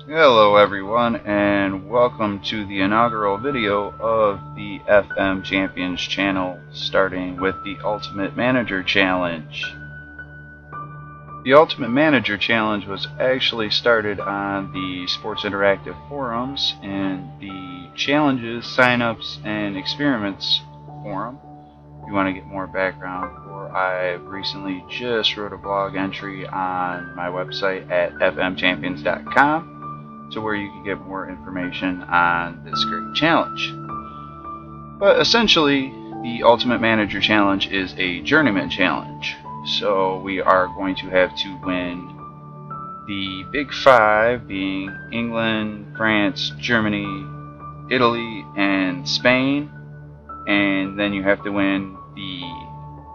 Hello everyone, and welcome to the inaugural video of the FM Champions channel, starting with the Ultimate Manager Challenge. The Ultimate Manager Challenge was actually started on the Sports Interactive forums in the Challenges, Signups, and Experiments forum. If you want to get more background, or I've recently just wrote a blog entry on my website at fmchampions.com to where you can get more information on this great challenge. But essentially, the Ultimate Manager Challenge is a Journeyman challenge. So we are going to have to win the Big Five, being England, France, Germany, Italy, and Spain. And then you have to win the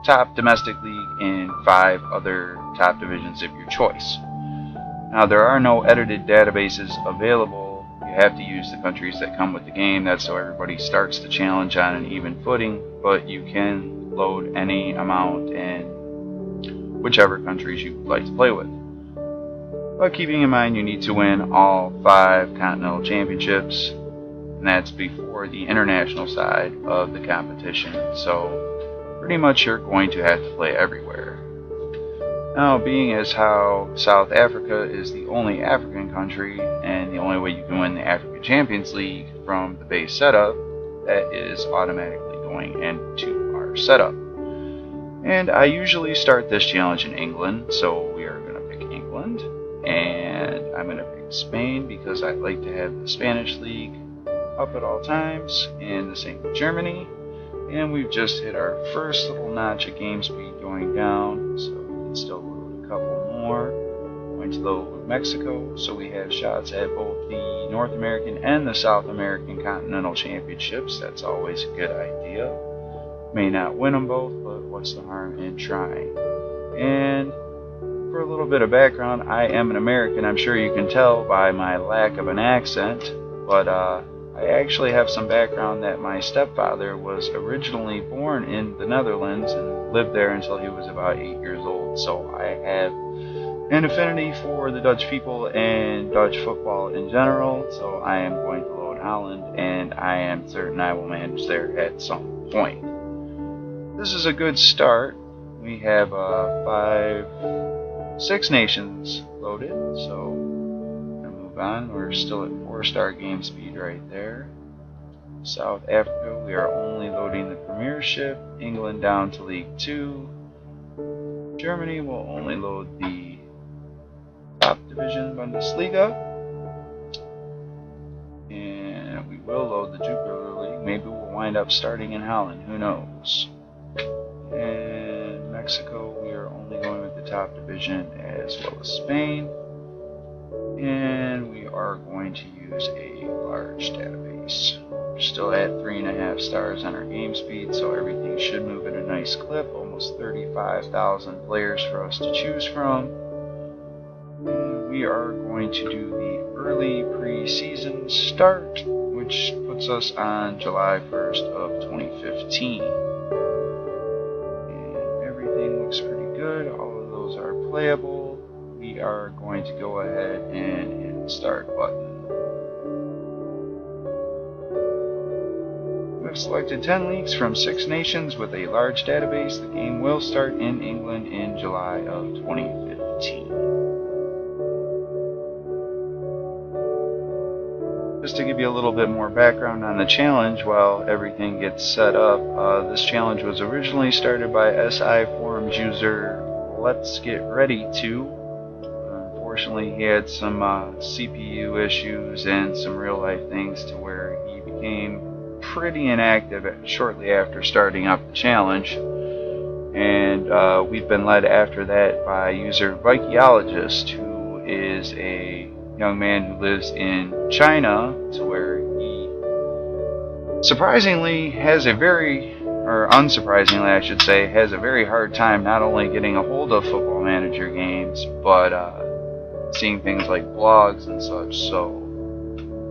top domestic league in 5 other top divisions of your choice. Now, there are no edited databases available. You have to use the countries that come with the game. That's so everybody starts the challenge on an even footing, but you can load any amount in whichever countries you would like to play with. But keeping in mind you need to win all 5 continental championships, and that's before the international side of the competition. So pretty much you're going to have to play everywhere. Now, being as how South Africa is the only African country and the only way you can win the African Champions League from the base setup, that is automatically going into our setup. And I usually start this challenge in England, so we are going to pick England. And I'm going to pick Spain because I like to have the Spanish League up at all times, and the same with Germany. And we've just hit our first little notch of game speed going down, so still load a couple more. Going to load with Mexico, so we have shots at both the North American and the South American Continental Championships. That's always a good idea. May not win them both, but what's the harm in trying? And for a little bit of background, I am an American. I'm sure you can tell by my lack of an accent, but I actually have some background that my stepfather was originally born in the Netherlands and lived there until he was about 8 years old. So I have an affinity for the Dutch people and Dutch football in general. So I am going to load Holland, and I am certain I will manage there at some point. This is a good start. We have 6 nations loaded, so move on. We're still at 4-star game speed right there. South Africa, we are only loading the Premiership. England down to League 2. Germany will only load the top division Bundesliga. And we will load the Jupiler League. Maybe we'll wind up starting in Holland, who knows. And Mexico, we are only going with the top division as well as Spain. And we are going to use a large database. We're still at 3.5 stars on our game speed, so everything should move at a nice clip. Almost 35,000 players for us to choose from. And we are going to do the early pre-season start, which puts us on July 1st of 2015. And everything looks pretty good. All of those are playable. We are going to go ahead and hit the start button. We've selected 10 leagues from 6 nations with a large database. The game will start in England in July of 2015. Just to give you a little bit more background on the challenge while everything gets set up, this challenge was originally started by SI forums user Let's Get Ready To. Unfortunately, he had some CPU issues and some real life things to where he became pretty inactive shortly after starting up the challenge. And we've been led after that by user Vikiologist, who is a young man who lives in China, to where he surprisingly has a very, or unsurprisingly I should say, has a very hard time not only getting a hold of Football Manager games, but seeing things like blogs and such. So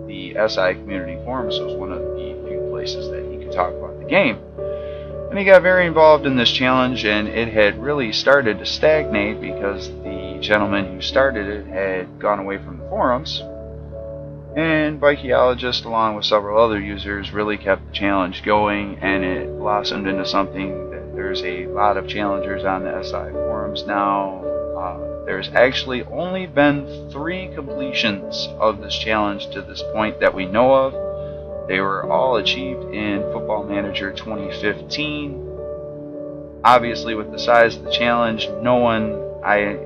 the SI community forums was one of the few places that he could talk about the game. And he got very involved in this challenge, and it had really started to stagnate because the gentleman who started it had gone away from the forums. And Bicheologist, along with several other users, really kept the challenge going, and it blossomed into something that there's a lot of challengers on the SI forums now. There's actually only been 3 completions of this challenge to this point that we know of. They were all achieved in Football Manager 2015. Obviously, with the size of the challenge, no one, I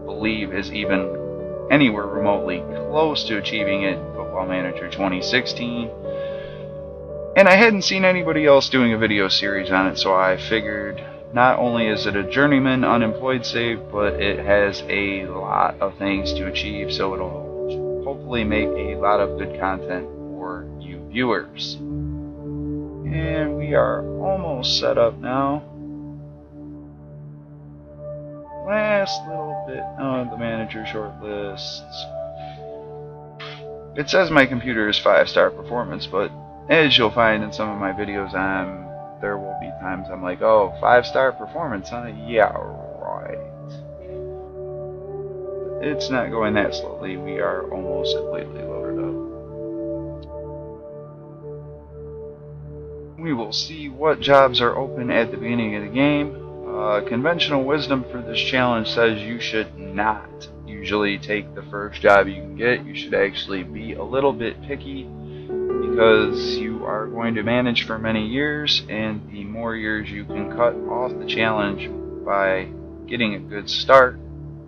believe, is even anywhere remotely close to achieving it in Football Manager 2016. And I hadn't seen anybody else doing a video series on it, so I figured not only is it a Journeyman unemployed save, but it has a lot of things to achieve, so it'll hopefully make a lot of good content for you viewers. And we are almost set up now. Last little bit of the manager shortlists. It says my computer is 5-star performance, but as you'll find in some of my videos, there will be times I'm like, oh, 5-star performance, huh? Yeah, right. It's not going that slowly. We are almost completely loaded up. We will see what jobs are open at the beginning of the game. Conventional wisdom for this challenge says you should not usually take the first job you can get. You should actually be a little bit picky, because you are going to manage for many years, and the more years you can cut off the challenge by getting a good start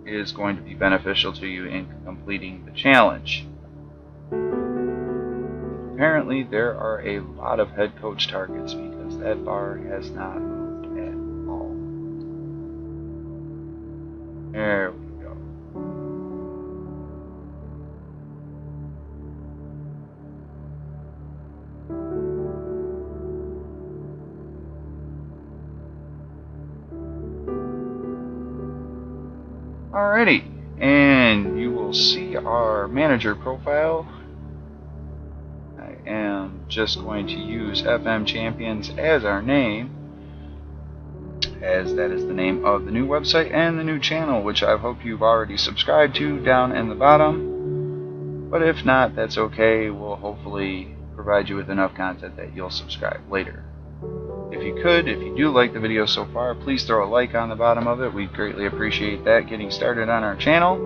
is going to be beneficial to you in completing the challenge. Apparently there are a lot of head coach targets because that bar has not moved at all. There we go. Alrighty, and you will see our manager profile. I am just going to use FM Champions as our name, as that is the name of the new website and the new channel, which I hope you've already subscribed to down in the bottom. But if not, that's okay. We'll hopefully provide you with enough content that you'll subscribe later. If you do like the video so far, please throw a like on the bottom of it. We'd greatly appreciate that getting started on our channel.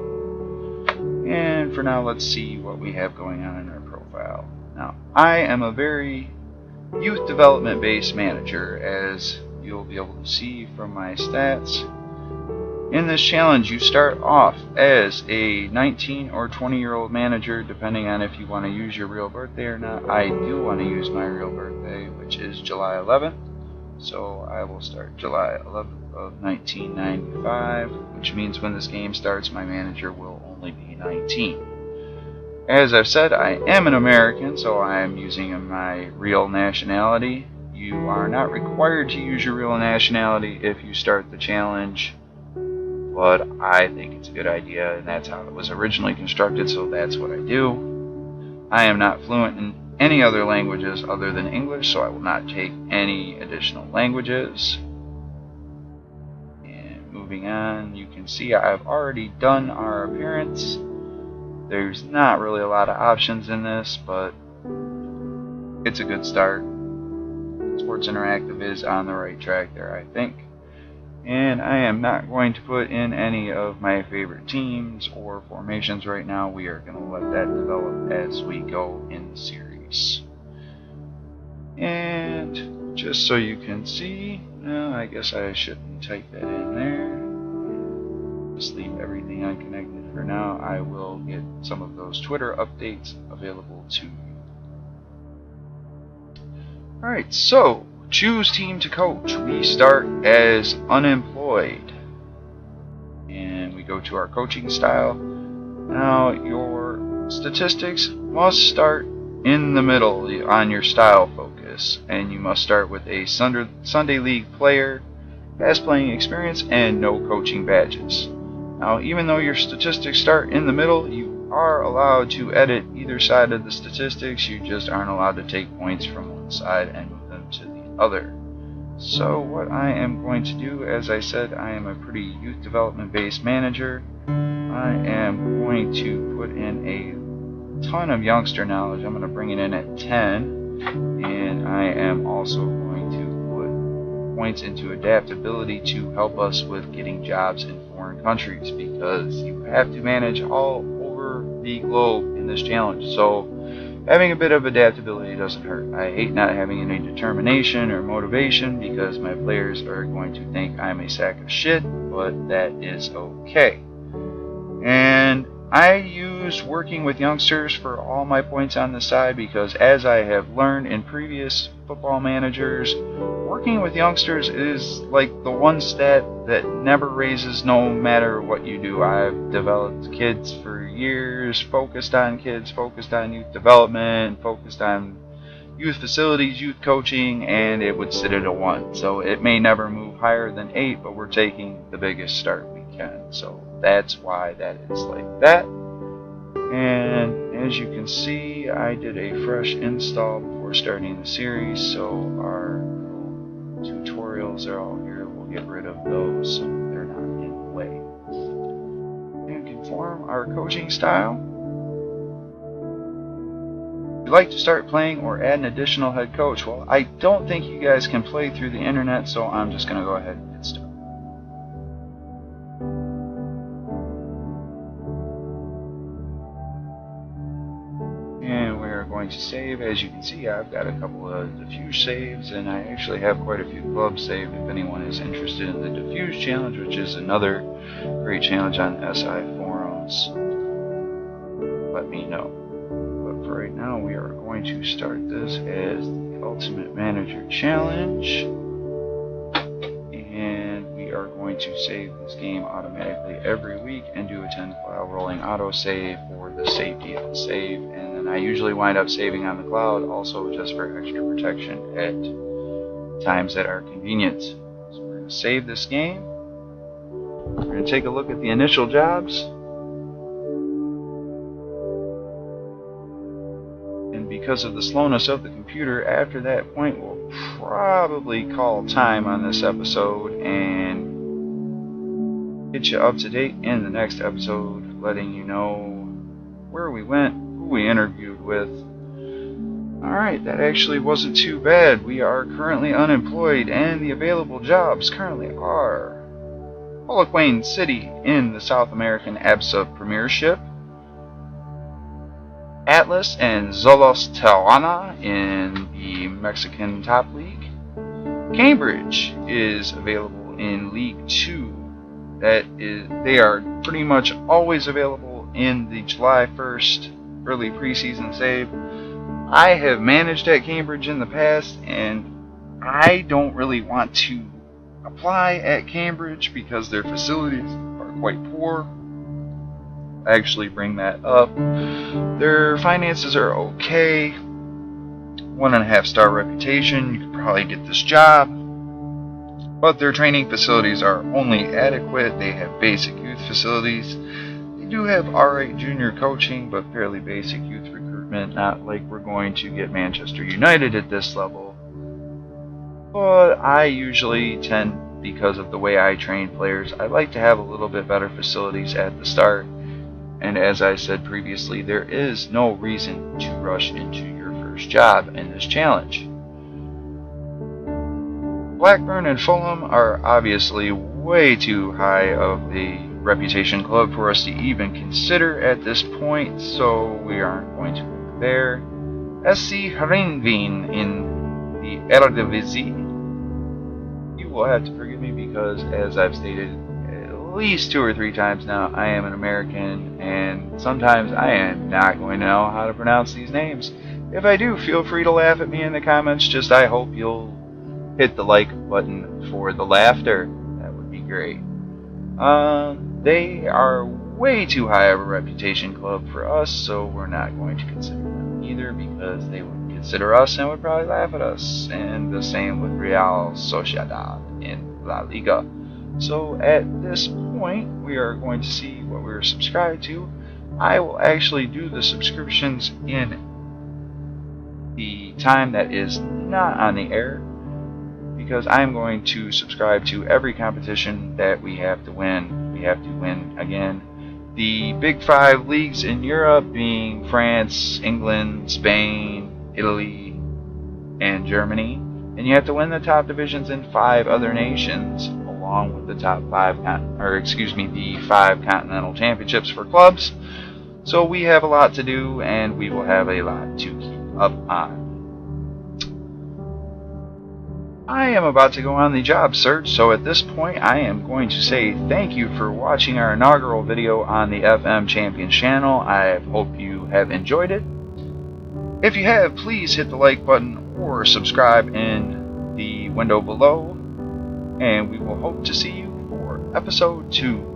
And for now, let's see what we have going on in our profile. Now, I am a very youth development based manager, as you'll be able to see from my stats. In this challenge, you start off as a 19 or 20-year-old manager, depending on if you want to use your real birthday or not. I do want to use my real birthday, which is July 11th. So I will start July 11th of 1995, which means when this game starts, my manager will only be 19. As I've said, I am an American, so I am using my real nationality. You are not required to use your real nationality if you start the challenge, but I think it's a good idea, and that's how it was originally constructed, so that's what I do. I am not fluent in any other languages other than English, so I will not take any additional languages. And moving on, you can see I've already done our appearance. There's not really a lot of options in this, but it's a good start. Sports Interactive is on the right track there, I think. And I am not going to put in any of my favorite teams or formations right now. We are going to let that develop as we go in the series. And just so you can see, I guess I shouldn't type that in there. Just leave everything unconnected for now. I will get some of those Twitter updates available to you. Alright, so choose team to coach. We start as unemployed. And we go to our coaching style. Now your statistics must start in the middle on your style focus. And you must start with a Sunday League player, past playing experience, and no coaching badges. Now even though your statistics start in the middle, you are allowed to edit either side of the statistics. You just aren't allowed to take points from one side and move them to the other. So what I am going to do, as I said, I am a pretty youth development based manager. I am going to put in a ton of youngster knowledge. I'm going to bring it in at 10, and I am also going to put points into adaptability to help us with getting jobs in foreign countries, because you have to manage all over the globe in this challenge. So having a bit of adaptability doesn't hurt. I hate not having any determination or motivation, because my players are going to think I'm a sack of shit, but that is okay. And I use working with youngsters for all my points on the side, because as I have learned in previous football managers, working with youngsters is like the one stat that never raises no matter what you do. I've developed kids for years, focused on kids, focused on youth development, focused on youth facilities, youth coaching, and it would sit at a 1. So it may never move higher than 8, but we're taking the biggest start we can. So that's why that is like that. And as you can see, I did a fresh install before starting the series, so our tutorials are all here. We'll get rid of those so they're not in the way. And conform our coaching style. If you'd like to start playing or add an additional head coach, well, I don't think you guys can play through the internet, so I'm just going to go ahead and get started. And we're going to save. As you can see, I've got a couple of diffuse saves, and I actually have quite a few clubs saved. If anyone is interested in the diffuse challenge, which is another great challenge on SI forums, let me know. But for right now, we are going to start this as the Ultimate Manager Challenge, and we are going to save this game automatically every week and do a 10-file rolling autosave for the safety of the save. And then I usually wind up saving on the cloud, also just for extra protection at times that are convenient. So we're going to save this game. We're going to take a look at the initial jobs. And because of the slowness of the computer, after that point we'll probably call time on this episode and get you up to date in the next episode, letting you know where we went, who we interviewed with. Alright, that actually wasn't too bad. We are currently unemployed, and the available jobs currently are Holoquane City in the South American ABSA Premiership, Atlas and Zolos Tijuana in the Mexican Top League. Cambridge is available in League 2. They are pretty much always available in the July 1st early preseason save. I have managed at Cambridge in the past, and I don't really want to apply at Cambridge because their facilities are quite poor. I actually bring that up. Their finances are okay. 1.5-star reputation. You could probably get this job. But their training facilities are only adequate. They have basic youth facilities. They do have alright junior coaching, but fairly basic youth recruitment. Not like we're going to get Manchester United at this level. But I usually tend, because of the way I train players, I like to have a little bit better facilities at the start. And as I said previously, there is no reason to rush into your first job in this challenge. Blackburn and Fulham are obviously way too high of a reputation club for us to even consider at this point, so we aren't going to look there. SC Heerenveen in the Eredivisie. You will have to forgive me because, as I've stated at least 2 or 3 times now, I am an American, and sometimes I am not going to know how to pronounce these names. If I do, feel free to laugh at me in the comments. Just I hope you'll hit the like button for the laughter. That would be great. They are way too high of a reputation club for us, so we're not going to consider them either, because they would consider us and would probably laugh at us. And the same with Real Sociedad in La Liga. So at this point, we are going to see what we're subscribed to. I will actually do the subscriptions in the time that is not on the air, because I'm going to subscribe to every competition that we have to win. We have to win again The big 5 leagues in Europe being France, England, Spain, Italy, and Germany. And you have to win the top divisions in 5 other nations, along with the top 5 the 5 continental championships for clubs. So we have a lot to do, and we will have a lot to keep up on. I am about to go on the job search, so at this point I am going to say thank you for watching our inaugural video on the FM Champions channel. I hope you have enjoyed it. If you have, please hit the like button or subscribe in the window below, and we will hope to see you for episode 2.